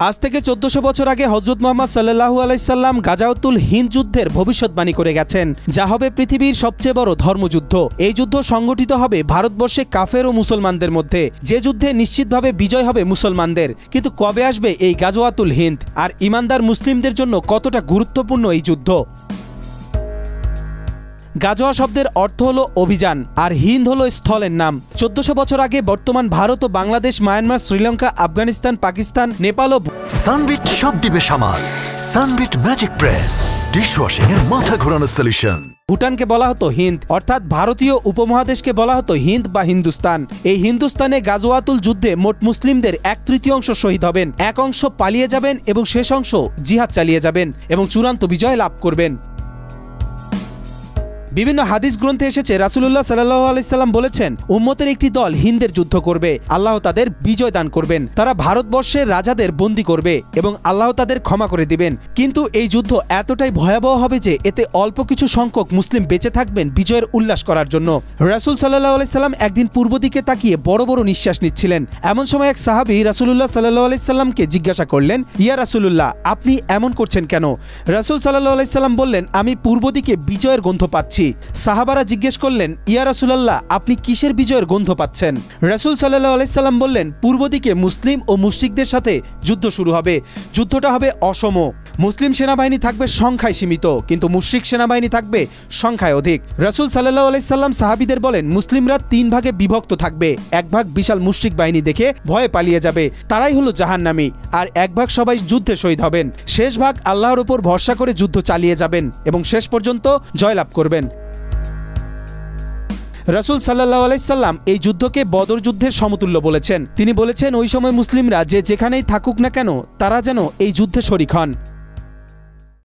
আজ থেকে 1400 বছর আগে হযরত মুহাম্মদ সাল্লাল্লাহু আলাইহি সাল্লাম গাজাওয়াতুল হিন্দ যুদ্ধের ভবিষ্যৎবাণী করে গেছেন, যা হবে পৃথিবীর সবচেয়ে বড় ধর্মযুদ্ধ। এই যুদ্ধ সংগঠিত হবে ভারতবর্ষে কাফের ও মুসলমানদের মধ্যে, যে যুদ্ধে নিশ্চিতভাবে বিজয় হবে মুসলমানদের। কিন্তু কবে আসবে এই গাজওয়াতুল হিন্দ, আর ঈমানদার মুসলিমদের জন্য কতটা গুরুত্বপূর্ণ এই যুদ্ধ? গাজওয়া শব্দের অর্থ হলো অভিযান, আর হিন্দ হলো স্থলের নাম। 1400 বছর আগে বর্তমান ভারত ও বাংলাদেশ, মায়ানমার, শ্রীলঙ্কা, আফগানিস্তান, পাকিস্তান, নেপাল ও সানবিট সব দিবে সামাল। সানবিট ম্যাজিক প্রেস ডিশওয়াশিং এর মাথা ঘোরানো সলিউশন। ভুটানকে বলা হতো হিন্দ, অর্থাৎ ভারতীয় উপমহাদেশকে বলা হতো হিন্দ বা হিন্দুস্তান। এই হিন্দুস্তানে গাজওয়াতুল যুদ্ধে মোট মুসলিমদের 1/3 শহীদ হবেন, 1 অংশ পালিয়ে যাবেন এবং শেষ অংশ জিহাদ চালিয়ে যাবেন এবং চূড়ান্ত বিজয় লাভ করবেন। বিভিন্ন হাদিস গ্রন্থে এসেছে রাসূলুল্লাহ সাল্লাল্লাহু আলাইহি সাল্লাম বলেছেন, উম্মতের একটি দল হিন্দের যুদ্ধ করবে, আল্লাহ তাদের বিজয় দান করবেন। তারা ভারতবর্ষের রাজাদের বন্দী করবে এবং আল্লাহ তাদের ক্ষমা করে দিবেন। কিন্তু এই যুদ্ধ এতটাই ভয়াবহ হবে যে এতে অল্প কিছু সংখ্যক মুসলিম বেঁচে থাকবেন বিজয়ের উল্লাস করার জন্য। রাসূল সাল্লাল্লাহু আলাইহি সাল্লাম একদিন পূর্ব দিকে তাকিয়ে বড় বড় নিঃশ্বাস নিচ্ছিলেন। এমন সময় এক সাহাবী রাসূলুল্লাহ সাল্লাল্লাহু আলাইহি সাল্লামকে জিজ্ঞাসা করলেন, ইয়া রাসূলুল্লাহ, আপনি এমন করছেন কেন? রাসূল সাল্লাল্লাহু আলাইহি সাল্লাম বললেন, আমি পূর্ব দিকে বিজয়ের গন্ধ পাচ্ছি। সাহাবারা জিজ্ঞেস করলেন, ইয়া রাসূলুল্লাহ, আপনি কিসের বিজয়ের গন্ধ পাচ্ছেন? রাসূল সাল্লাল্লাহু আলাইহি সাল্লাম বললেন, পূর্ব দিকে মুসলিম ও মুশরিকদের সাথে যুদ্ধ শুরু হবে। যুদ্ধটা হবে অসম। মুসলিম সেনাবাহিনী থাকবে সংখ্যায় সীমিত, কিন্তু মুশরিক সেনাবাহিনী থাকবে সংখ্যায় অধিক। রাসূল সাল্লাল্লাহু আলাইহি সাল্লাম সাহাবীদের বলেন, মুসলিমরা 3 ভাগে বিভক্ত থাকবে। 1 ভাগ বিশাল মুশরিক বাহিনী দেখে ভয়ে পালিয়ে যাবে, তারাই হলো জাহান্নামী। আর 1 ভাগ সবাই যুদ্ধে শহীদ হবেন। শেষ ভাগ আল্লাহর উপর ভরসা করে যুদ্ধ চালিয়ে যাবেন এবং শেষ পর্যন্ত জয়লাভ করবেন। রাসূল সাল্লাল্লাহু আলাইহি সাল্লাম এই যুদ্ধকে বদর যুদ্ধের সমতুল্য বলেছেন। তিনি বলেছেন, ওই সময় মুসলিমরা যে যেখানেই থাকুক না কেন, তারা যেন এই যুদ্ধে শরীক হন।